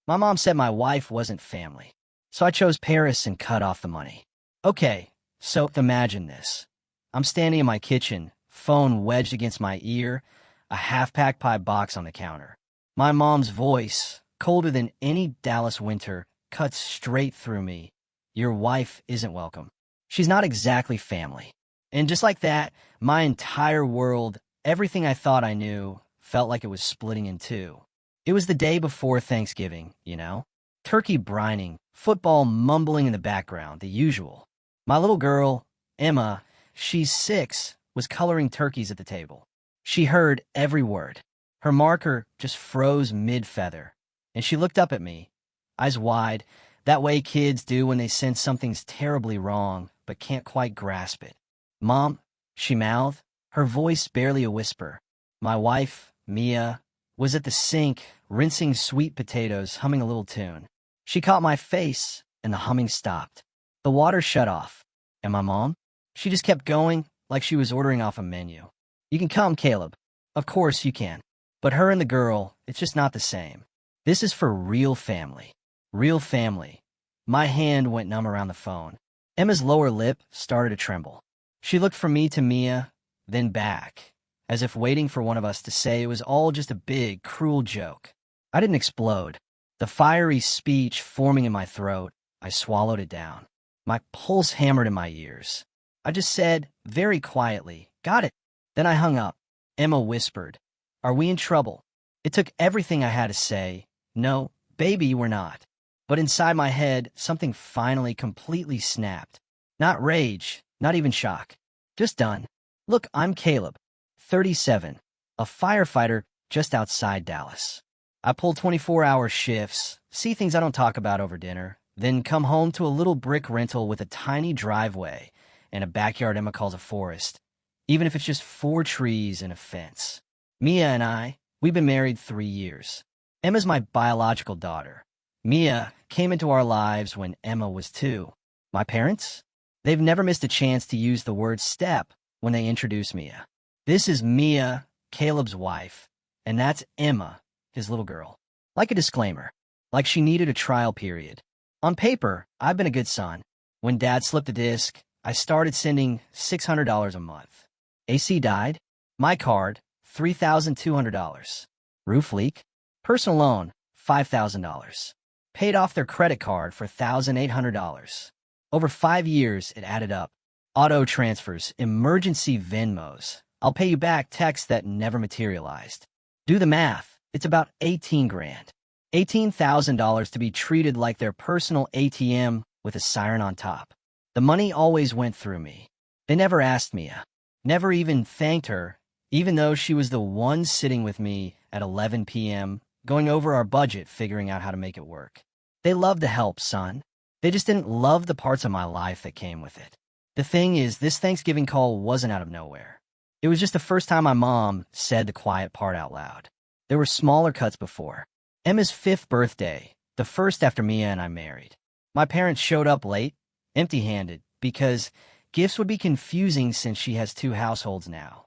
My mom said my wife wasn't family, so I chose Paris and cut off the money. Okay, so imagine this. I'm standing in my kitchen, phone wedged against my ear, a half-packed pie box on the counter. My mom's voice, colder than any Dallas winter, cuts straight through me. Your wife isn't welcome. She's not exactly family. And just like that, my entire world, everything I thought I knew, felt like it was splitting in two. It was the day before Thanksgiving, you know? Turkey brining, football mumbling in the background, the usual. My little girl, Emma, she's 6, was coloring turkeys at the table. She heard every word. Her marker just froze mid-feather, and she looked up at me, eyes wide, that way kids do when they sense something's terribly wrong but can't quite grasp it. "Mom," she mouthed, her voice barely a whisper. My wife, Mia, was at the sink, rinsing sweet potatoes, humming a little tune. She caught my face, and the humming stopped. The water shut off. And my mom? She just kept going, like she was ordering off a menu. "You can come, Caleb." Of course you can. But her and the girl, it's just not the same. This is for real family. Real family. My hand went numb around the phone. Emma's lower lip started to tremble. She looked from me to Mia, then back, as if waiting for one of us to say it was all just a big, cruel joke. I didn't explode. The fiery speech forming in my throat, I swallowed it down. My pulse hammered in my ears. I just said, very quietly, "Got it." Then I hung up. Emma whispered, "Are we in trouble?" It took everything I had to say. No, baby, we're not. But inside my head, something finally completely snapped. Not rage, not even shock. Just done. Look, I'm Caleb, 37, a firefighter just outside Dallas. I pull 24-hour shifts, see things I don't talk about over dinner, then come home to a little brick rental with a tiny driveway and a backyard Emma calls a forest, even if it's just 4 trees and a fence. Mia and we've been married 3 years. Emma's my biological daughter. Mia came into our lives when Emma was 2. My parents? They've never missed a chance to use the word step when they introduce Mia. This is Mia, Caleb's wife, and that's Emma, his little girl. Like a disclaimer, like she needed a trial period. On paper, I've been a good son. When Dad slipped a disc, I started sending $600 a month. AC died. My card, $3,200. Roof leak. Personal loan, $5,000. Paid off their credit card for $1,800. Over 5 years, it added up. Auto transfers, emergency Venmos. I'll pay you back texts that never materialized. Do the math. It's about 18 grand. $18,000 to be treated like their personal ATM with a siren on top. The money always went through me. They never asked Mia. Never even thanked her, even though she was the one sitting with me at 11 p.m., going over our budget, figuring out how to make it work. They loved to help, son. They just didn't love the parts of my life that came with it. The thing is, this Thanksgiving call wasn't out of nowhere. It was just the first time my mom said the quiet part out loud. There were smaller cuts before. Emma's 5th birthday, the first after Mia and I married. My parents showed up late, empty-handed, because gifts would be confusing since she has 2 households now.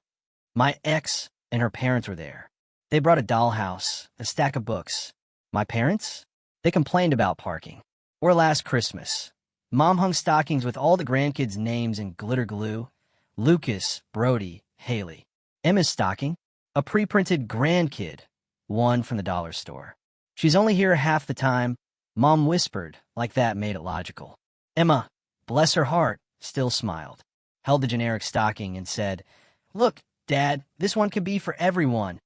My ex and her parents were there. They brought a dollhouse, a stack of books. My parents? They complained about parking. Or last Christmas. Mom hung stockings with all the grandkids' names in glitter glue. Lucas, Brody, Haley. Emma's stocking? A pre-printed grandkid, one from the dollar store. She's only here half the time. Mom whispered, like that made it logical. Emma, bless her heart, still smiled, held the generic stocking and said, "Look, Dad, this one could be for everyone.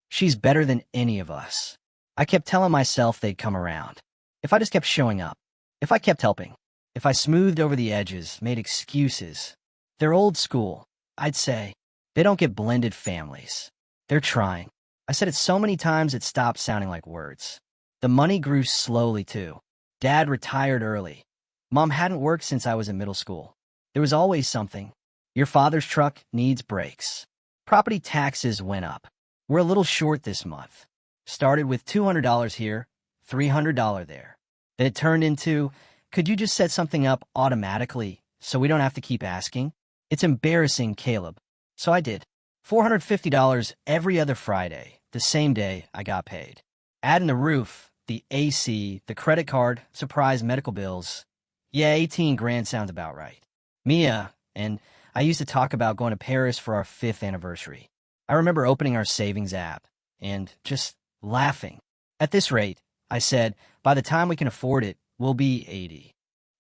She's better than any of us." I kept telling myself they'd come around. If I just kept showing up. If I kept helping. If I smoothed over the edges, made excuses. They're old school, I'd say. They don't get blended families. They're trying. I said it so many times it stopped sounding like words. The money grew slowly, too. Dad retired early. Mom hadn't worked since I was in middle school. There was always something. Your father's truck needs brakes. Property taxes went up. We're a little short this month. Started with $200 here, $300 there. Then it turned into, could you just set something up automatically so we don't have to keep asking? It's embarrassing, Caleb. So I did. $450 every other Friday, the same day I got paid. Add in the roof, the AC, the credit card, surprise medical bills. Yeah, 18 grand sounds about right. Mia and I used to talk about going to Paris for our 5th anniversary. I remember opening our savings app and just laughing. At this rate, I said, by the time we can afford it, we'll be 80.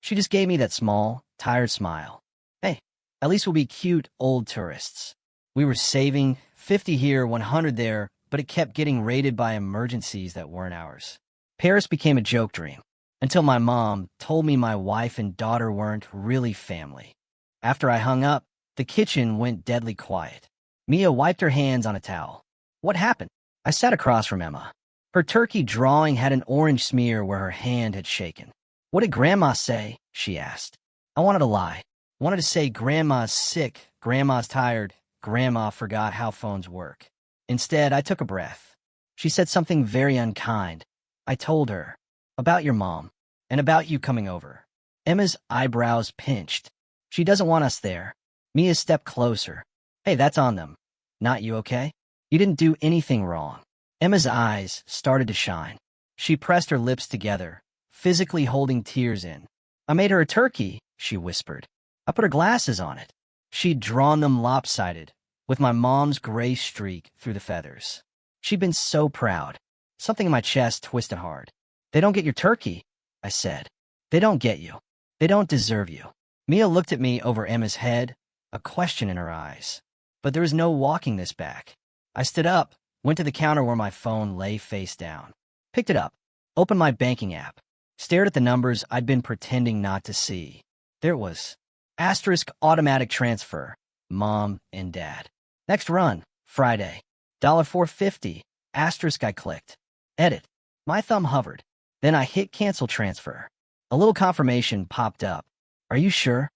She just gave me that small, tired smile. Hey, at least we'll be cute old tourists. We were saving 50 here, 100 there, but it kept getting raided by emergencies that weren't ours. Paris became a joke dream until my mom told me my wife and daughter weren't really family. After I hung up, the kitchen went deadly quiet. Mia wiped her hands on a towel. What happened? I sat across from Emma. Her turkey drawing had an orange smear where her hand had shaken. What did Grandma say? She asked. I wanted to lie. Wanted to say Grandma's sick, Grandma's tired, Grandma forgot how phones work. Instead, I took a breath. She said something very unkind. I told her about your mom and about you coming over. Emma's eyebrows pinched. She doesn't want us there. Mia stepped closer. Hey, that's on them. Not you, okay? You didn't do anything wrong. Emma's eyes started to shine. She pressed her lips together, physically holding tears in. I made her a turkey, she whispered. I put her glasses on it. She'd drawn them lopsided, with my mom's gray streak through the feathers. She'd been so proud. Something in my chest twisted hard. They don't get your turkey, I said. They don't get you. They don't deserve you. Mia looked at me over Emma's head, a question in her eyes. But there was no walking this back. I stood up, went to the counter where my phone lay face down. Picked it up, opened my banking app, stared at the numbers I'd been pretending not to see. There it was. Asterisk automatic transfer. Mom and Dad. Next run. Friday. $4.50. Asterisk I clicked. Edit. My thumb hovered. Then I hit cancel transfer. A little confirmation popped up. Are you sure?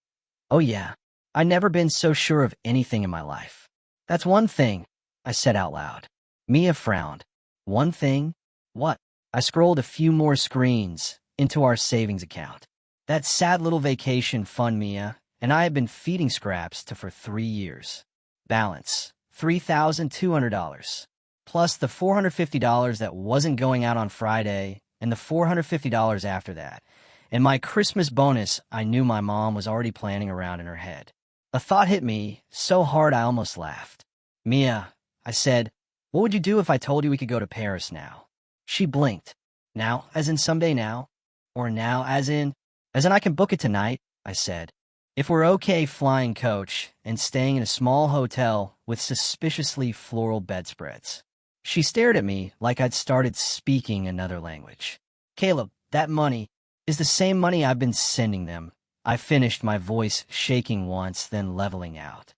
Oh yeah. I'd never been so sure of anything in my life. That's one thing, I said out loud. Mia frowned. One thing? What? I scrolled a few more screens into our savings account. That sad little vacation fund Mia and I had been feeding scraps to for 3 years. Balance, $3,200. Plus the $450 that wasn't going out on Friday and the $450 after that. And my Christmas bonus I knew my mom was already planning around in her head. A thought hit me so hard I almost laughed. Mia, I said, what would you do if I told you we could go to Paris now? She blinked. Now, as in someday now? Or now, as in I can book it tonight, I said. If we're okay flying coach and staying in a small hotel with suspiciously floral bedspreads. She stared at me like I'd started speaking another language. Caleb, that money is the same money I've been sending them. I finished, my voice shaking once, then leveling out.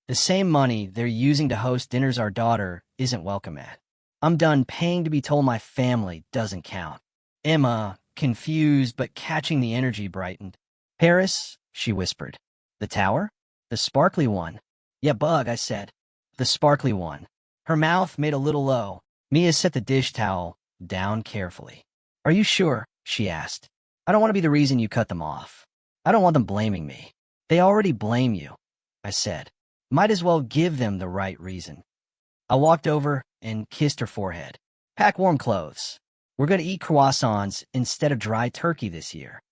The same money they're using to host dinners our daughter isn't welcome at. I'm done paying to be told my family doesn't count. Emma, confused but catching the energy, brightened. Paris, she whispered. The tower? The sparkly one. Yeah, bug, I said. The sparkly one. Her mouth made a little low. Mia set the dish towel down carefully. Are you sure? She asked. I don't want to be the reason you cut them off. I don't want them blaming me. They already blame you, I said. Might as well give them the right reason. I walked over and kissed her forehead. Pack warm clothes. We're going to eat croissants instead of dry turkey this year.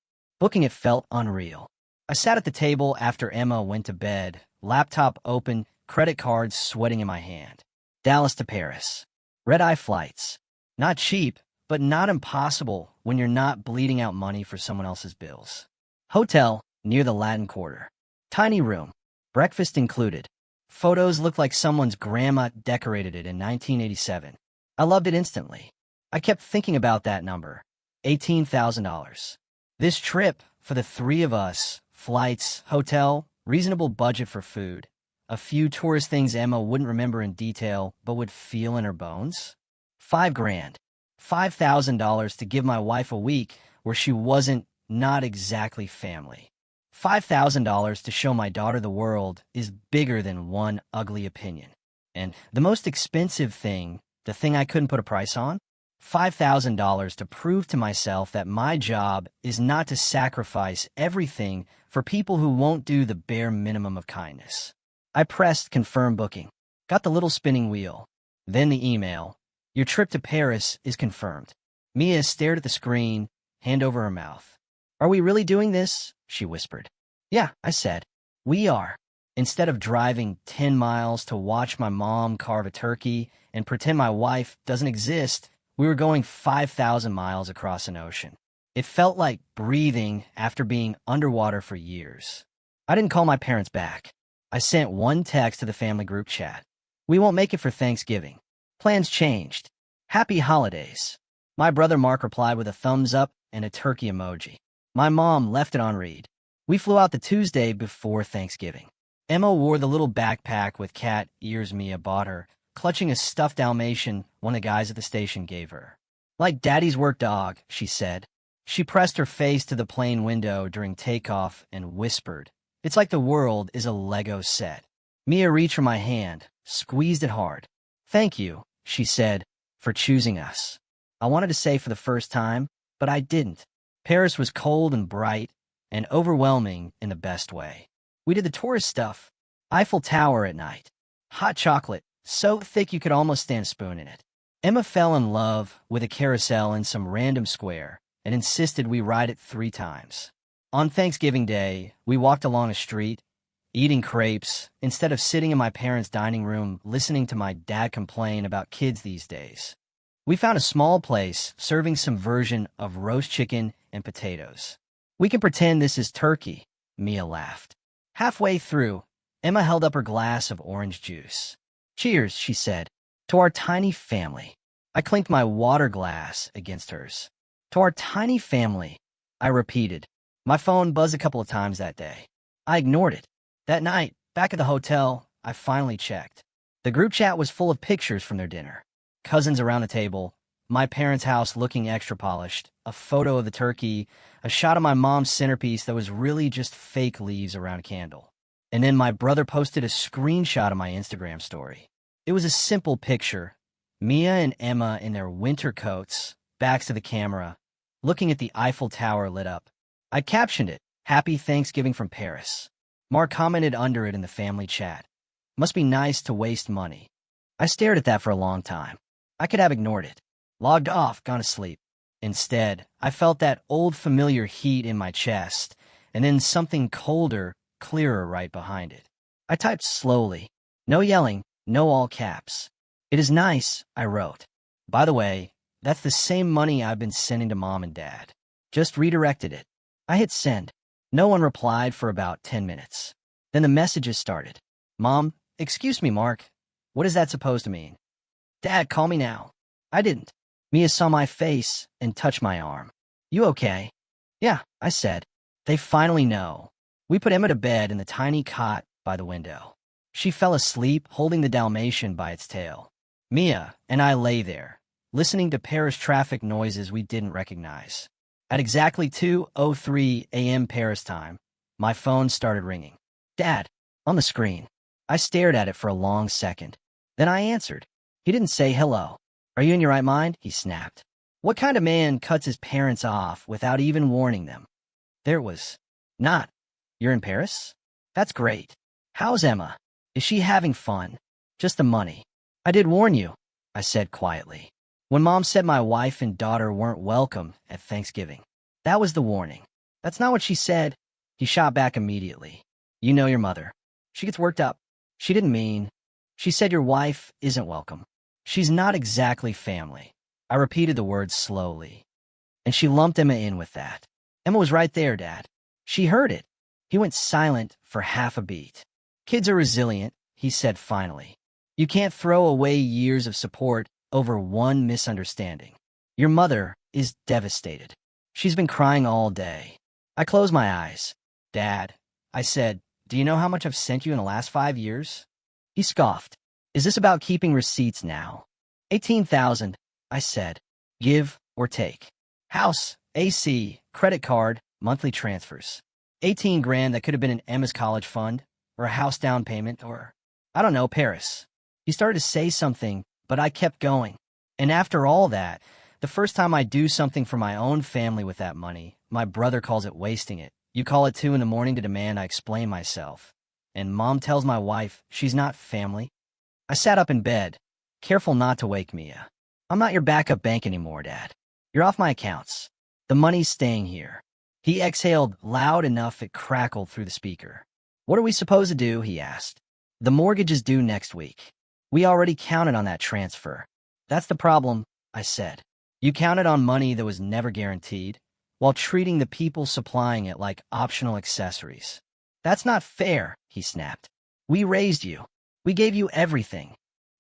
Booking it felt unreal. I sat at the table after Emma went to bed, laptop open, credit cards sweating in my hand. Dallas to Paris. Red-eye flights. Not cheap, but not impossible when you're not bleeding out money for someone else's bills. Hotel near the Latin Quarter. Tiny room. Breakfast included. Photos looked like someone's grandma decorated it in 1987. I loved it instantly. I kept thinking about that number. $18,000. This trip, for the 3 of us, flights, hotel, reasonable budget for food, a few tourist things Emma wouldn't remember in detail but would feel in her bones. $5 grand. $5,000 to give my wife a week where she wasn't not exactly family. $5,000 to show my daughter the world is bigger than one ugly opinion. And the most expensive thing, the thing I couldn't put a price on, $5,000 to prove to myself that my job is not to sacrifice everything for people who won't do the bare minimum of kindness. I pressed confirm booking, got the little spinning wheel, then the email. Your trip to Paris is confirmed. Mia stared at the screen, hand over her mouth. Are we really doing this? She whispered. Yeah, I said. We are. Instead of driving 10 miles to watch my mom carve a turkey and pretend my wife doesn't exist, we were going 5,000 miles across an ocean. It felt like breathing after being underwater for years. I didn't call my parents back. I sent one text to the family group chat. We won't make it for Thanksgiving. Plans changed. Happy holidays. My brother Mark replied with a thumbs up and a turkey emoji. My mom left it on read. We flew out the Tuesday before Thanksgiving. Emma wore the little backpack with cat ears Mia bought her, clutching a stuffed Dalmatian one of the guys at the station gave her. Like Daddy's work dog, she said. She pressed her face to the plane window during takeoff and whispered, It's like the world is a Lego set. Mia reached for my hand, squeezed it hard. Thank you, she said, for choosing us. I wanted to say for the first time, but I didn't. Paris was cold and bright and overwhelming in the best way. We did the tourist stuff. Eiffel Tower at night. Hot chocolate, so thick you could almost stand a spoon in it. Emma fell in love with a carousel in some random square and insisted we ride it 3 times. On Thanksgiving Day, we walked along a street, eating crepes, instead of sitting in my parents' dining room listening to my dad complain about kids these days. We found a small place serving some version of roast chicken and potatoes. We can pretend this is turkey, Mia laughed. Halfway through, Emma held up her glass of orange juice. Cheers, she said, to our tiny family. I clinked my water glass against hers. To our tiny family, I repeated. My phone buzzed a couple of times that day. I ignored it. That night, back at the hotel, I finally checked. The group chat was full of pictures from their dinner. Cousins around the table, my parents' house looking extra polished, a photo of the turkey, a shot of my mom's centerpiece that was really just fake leaves around a candle. And then my brother posted a screenshot of my Instagram story. It was a simple picture. Mia and Emma in their winter coats, backs to the camera, looking at the Eiffel Tower lit up. I captioned it, Happy Thanksgiving from Paris. Mark commented under it in the family chat. Must be nice to waste money. I stared at that for a long time. I could have ignored it. Logged off, gone to sleep. Instead, I felt that old familiar heat in my chest, and then something colder, clearer right behind it. I typed slowly. No yelling, no all caps. It is nice, I wrote. By the way, that's the same money I've been sending to Mom and Dad. Just redirected it. I hit send. No one replied for about 10 minutes. Then the messages started. Mom, excuse me, Mark. What is that supposed to mean? Dad, call me now. I didn't. Mia saw my face and touched my arm. You okay? Yeah, I said. They finally know. We put Emma to bed in the tiny cot by the window. She fell asleep holding the Dalmatian by its tail. Mia and I lay there, listening to Paris traffic noises we didn't recognize. At exactly 2:03 a.m. Paris time, my phone started ringing. Dad, on the screen. I stared at it for a long second. Then I answered. He didn't say hello. Are you in your right mind? He snapped. What kind of man cuts his parents off without even warning them? There it was. Not. You're in Paris? That's great. How's Emma? Is she having fun? Just the money. I did warn you, I said quietly. When Mom said my wife and daughter weren't welcome at Thanksgiving. That was the warning. That's not what she said. He shot back immediately. You know your mother. She gets worked up. She didn't mean. She said your wife isn't welcome. She's not exactly family. I repeated the words slowly. And she lumped Emma in with that. Emma was right there, Dad. She heard it. He went silent for half a beat. Kids are resilient, he said finally. You can't throw away years of support over one misunderstanding. Your mother is devastated. She's been crying all day. I closed my eyes. Dad, I said, do you know how much I've sent you in the last 5 years? He scoffed. Is this about keeping receipts now? 18,000, I said. Give or take. House, AC, credit card, monthly transfers. 18 grand that could have been in Emma's college fund, or a house down payment, or, I don't know, Paris. He started to say something, but I kept going. And after all that, the first time I do something for my own family with that money, my brother calls it wasting it. You call it 2 in the morning to demand I explain myself. And Mom tells my wife she's not family. I sat up in bed, careful not to wake Mia. I'm not your backup bank anymore, Dad. You're off my accounts. The money's staying here. He exhaled loud enough it crackled through the speaker. What are we supposed to do? He asked. The mortgage is due next week. We already counted on that transfer. That's the problem, I said. You counted on money that was never guaranteed, while treating the people supplying it like optional accessories. That's not fair, he snapped. We raised you. We gave you everything.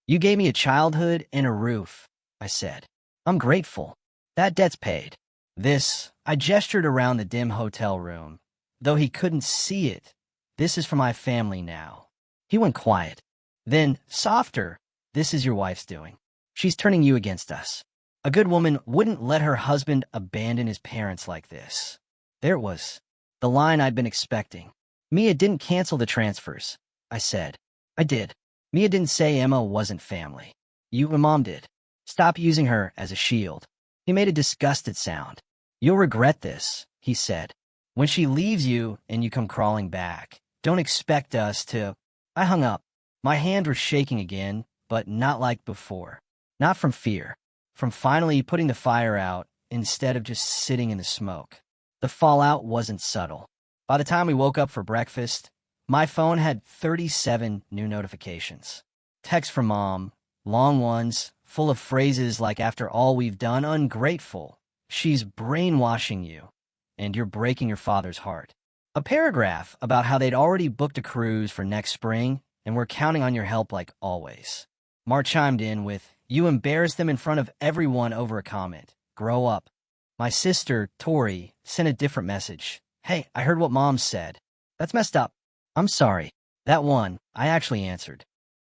You gave me a childhood and a roof, I said. I'm grateful. That debt's paid. I gestured around the dim hotel room. Though he couldn't see it, this is for my family now. He went quiet. Then, softer, this is your wife's doing. She's turning you against us. A good woman wouldn't let her husband abandon his parents like this. There it was, the line I'd been expecting. Mia didn't cancel the transfers, I said. I did. Mia didn't say Emma wasn't family. You and Mom did. Stop using her as a shield. He made a disgusted sound. You'll regret this, he said. When she leaves you and you come crawling back, don't expect us to... I hung up. My hands were shaking again, but not like before. Not from fear. From finally putting the fire out instead of just sitting in the smoke. The fallout wasn't subtle. By the time we woke up for breakfast, my phone had 37 new notifications. Texts from Mom, long ones, full of phrases like after all we've done, ungrateful. She's brainwashing you, and you're breaking your father's heart. A paragraph about how they'd already booked a cruise for next spring, and we're counting on your help like always. Mar chimed in with, you embarrassed them in front of everyone over a comment. Grow up. My sister, Tori, sent a different message. Hey, I heard what Mom said. That's messed up. I'm sorry. That one, I actually answered.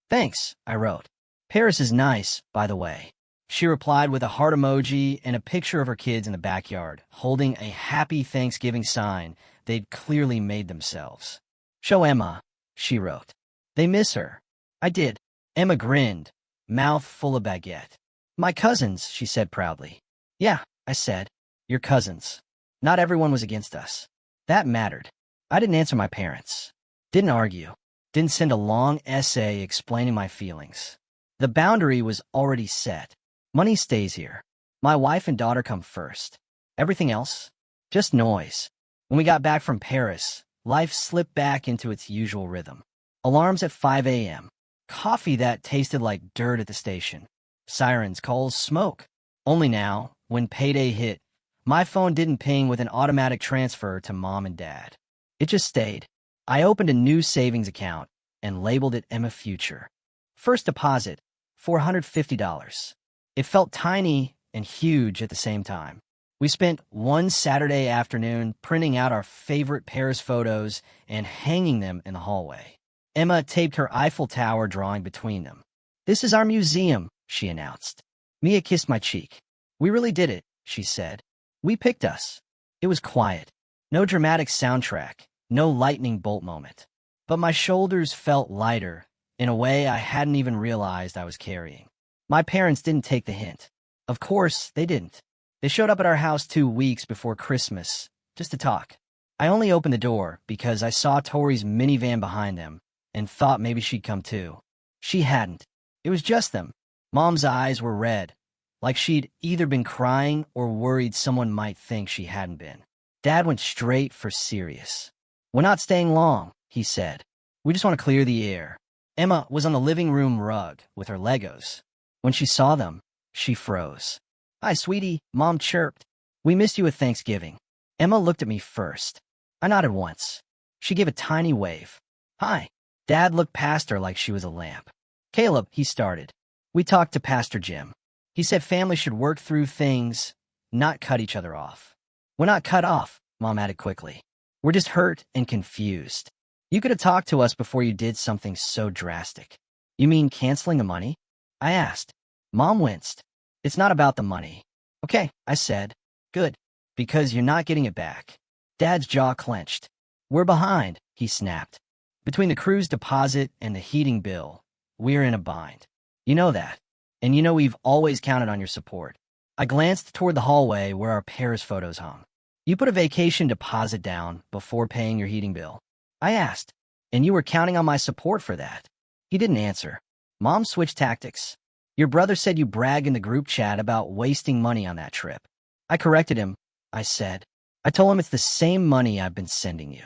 Thanks, I wrote. Paris is nice, by the way. She replied with a heart emoji and a picture of her kids in the backyard, holding a happy Thanksgiving sign they'd clearly made themselves. Show Emma, she wrote. They miss her. I did. Emma grinned, mouth full of baguette. My cousins, she said proudly. Yeah, I said. Your cousins. Not everyone was against us. That mattered. I didn't answer my parents. Didn't argue. Didn't send a long essay explaining my feelings. The boundary was already set. Money stays here. My wife and daughter come first. Everything else? Just noise. When we got back from Paris, life slipped back into its usual rhythm. Alarms at 5 a.m. Coffee that tasted like dirt at the station. Sirens, calls, smoke. Only now, when payday hit, my phone didn't ping with an automatic transfer to Mom and Dad. It just stayed. I opened a new savings account and labeled it Emma Future. First deposit, $450. It felt tiny and huge at the same time. We spent one Saturday afternoon printing out our favorite Paris photos and hanging them in the hallway. Emma taped her Eiffel Tower drawing between them. This is our museum, she announced. Mia kissed my cheek. We really did it, she said. We picked us. It was quiet. No dramatic soundtrack. No lightning bolt moment. But my shoulders felt lighter in a way I hadn't even realized I was carrying. My parents didn't take the hint. Of course, they didn't. They showed up at our house 2 weeks before Christmas, just to talk. I only opened the door because I saw Tori's minivan behind them and thought maybe she'd come too. She hadn't. It was just them. Mom's eyes were red, like she'd either been crying or worried someone might think she hadn't been. Dad went straight for serious. We're not staying long, he said. We just want to clear the air. Emma was on the living room rug with her Legos. When she saw them, she froze. Hi, sweetie, Mom chirped. We missed you at Thanksgiving. Emma looked at me first. I nodded once. She gave a tiny wave. Hi. Dad looked past her like she was a lamp. Caleb, he started. We talked to Pastor Jim. He said family should work through things, not cut each other off. We're not cut off, Mom added quickly. We're just hurt and confused. You could have talked to us before you did something so drastic. You mean canceling the money? I asked. Mom winced. It's not about the money. Okay, I said. Good, because you're not getting it back. Dad's jaw clenched. We're behind, he snapped. Between the cruise deposit and the heating bill, we're in a bind. You know that. And you know we've always counted on your support. I glanced toward the hallway where our Paris photos hung. You put a vacation deposit down before paying your heating bill. I asked, and you were counting on my support for that. He didn't answer. Mom switched tactics. Your brother said you bragged in the group chat about wasting money on that trip. I corrected him, I said. I told him it's the same money I've been sending you.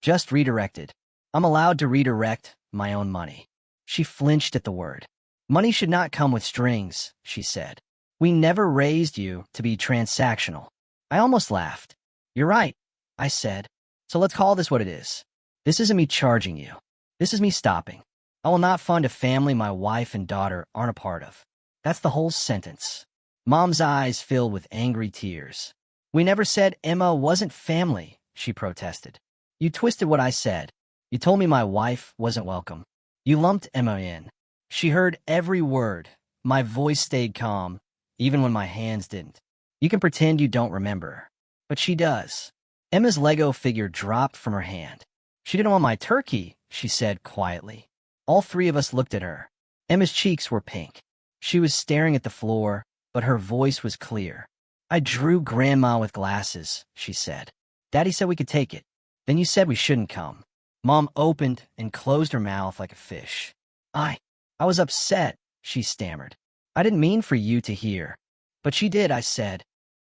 Just redirected. I'm allowed to redirect my own money. She flinched at the word. Money should not come with strings, she said. We never raised you to be transactional. I almost laughed. You're right, I said. So let's call this what it is. This isn't me charging you. This is me stopping. I will not fund a family my wife and daughter aren't a part of. That's the whole sentence. Mom's eyes filled with angry tears. We never said Emma wasn't family, she protested. You twisted what I said. You told me my wife wasn't welcome. You lumped Emma in. She heard every word. My voice stayed calm, even when my hands didn't. You can pretend you don't remember, but she does. Emma's Lego figure dropped from her hand. She didn't want my turkey, she said quietly. All three of us looked at her. Emma's cheeks were pink. She was staring at the floor, but her voice was clear. I drew Grandma with glasses, she said. Daddy said we could take it. Then you said we shouldn't come. Mom opened and closed her mouth like a fish. I was upset, she stammered. I didn't mean for you to hear. But she did, I said.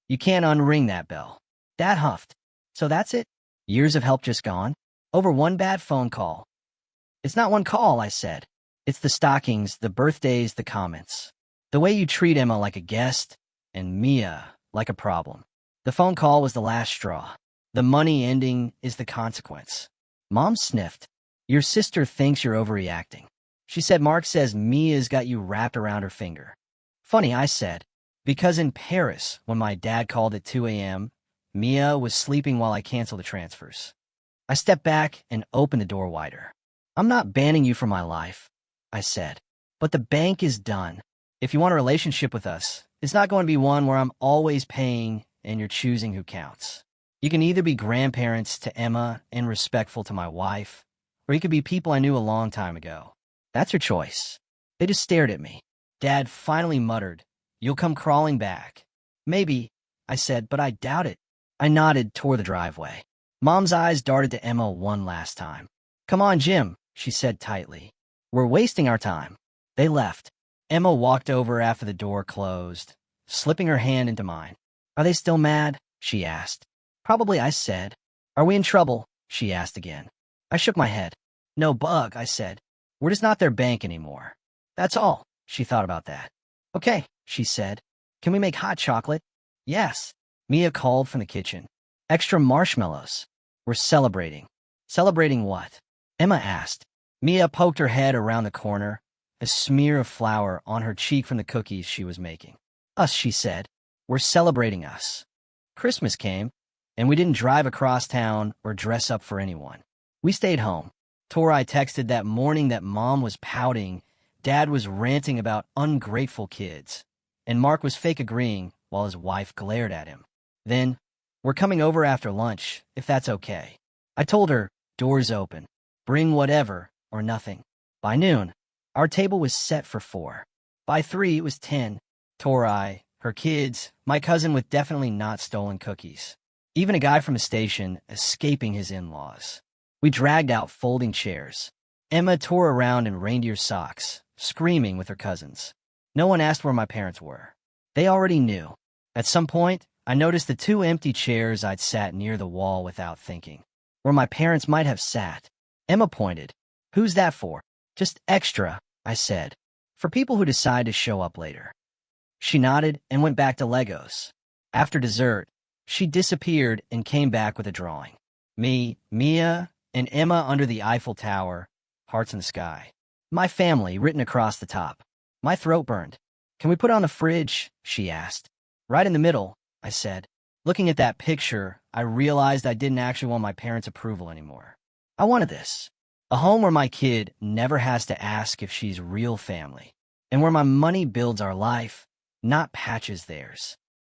You can't unring that bell. Dad huffed. So that's it? Years of help just gone? Over one bad phone call. It's not one call, I said. It's the stockings, the birthdays, the comments. The way you treat Emma like a guest, and Mia like a problem. The phone call was the last straw. The money ending is the consequence. Mom sniffed. Your sister thinks you're overreacting. She said Mark says Mia's got you wrapped around her finger. Funny, I said. Because in Paris, when my dad called at 2 a.m., Mia was sleeping while I canceled the transfers. I stepped back and opened the door wider. I'm not banning you from my life, I said. But the bank is done. If you want a relationship with us, it's not going to be one where I'm always paying and you're choosing who counts. You can either be grandparents to Emma and respectful to my wife, or you could be people I knew a long time ago. That's your choice. They just stared at me. Dad finally muttered, You'll come crawling back. Maybe, I said, but I doubt it. I nodded toward the driveway. Mom's eyes darted to Emma one last time. Come on, Jim, she said tightly. We're wasting our time. They left. Emma walked over after the door closed, slipping her hand into mine. Are they still mad? She asked. Probably, I said. Are we in trouble? She asked again. I shook my head. No bug, I said. We're just not their bank anymore. That's all. She thought about that. Okay, she said. Can we make hot chocolate? Yes. Mia called from the kitchen. Extra marshmallows. We're celebrating. Celebrating what? Emma asked. Mia poked her head around the corner, a smear of flour on her cheek from the cookies she was making. Us, she said. We're celebrating us. Christmas came, and we didn't drive across town or dress up for anyone. We stayed home. Tori texted that morning that Mom was pouting, Dad was ranting about ungrateful kids, and Mark was fake agreeing while his wife glared at him. Then, we're coming over after lunch, if that's okay. I told her, doors open. Bring whatever or nothing. By noon, our table was set for 4. By 3, it was 10. Tori, her kids, my cousin with definitely not stolen cookies. Even a guy from a station escaping his in-laws. We dragged out folding chairs. Emma tore around in reindeer socks, screaming with her cousins. No one asked where my parents were. They already knew. At some point, I noticed the 2 empty chairs I'd sat near the wall without thinking, where my parents might have sat. Emma pointed. Who's that for? Just extra, I said. For people who decide to show up later. She nodded and went back to Legos. After dessert, she disappeared and came back with a drawing. Me, Mia, and Emma under the Eiffel Tower, hearts in the sky. My family written across the top. My throat burned. Can we put it on the fridge? She asked. Right in the middle, I said. Looking at that picture, I realized I didn't actually want my parents' approval anymore. I wanted this. A home where my kid never has to ask if she's real family, and where my money builds our life, not patches theirs.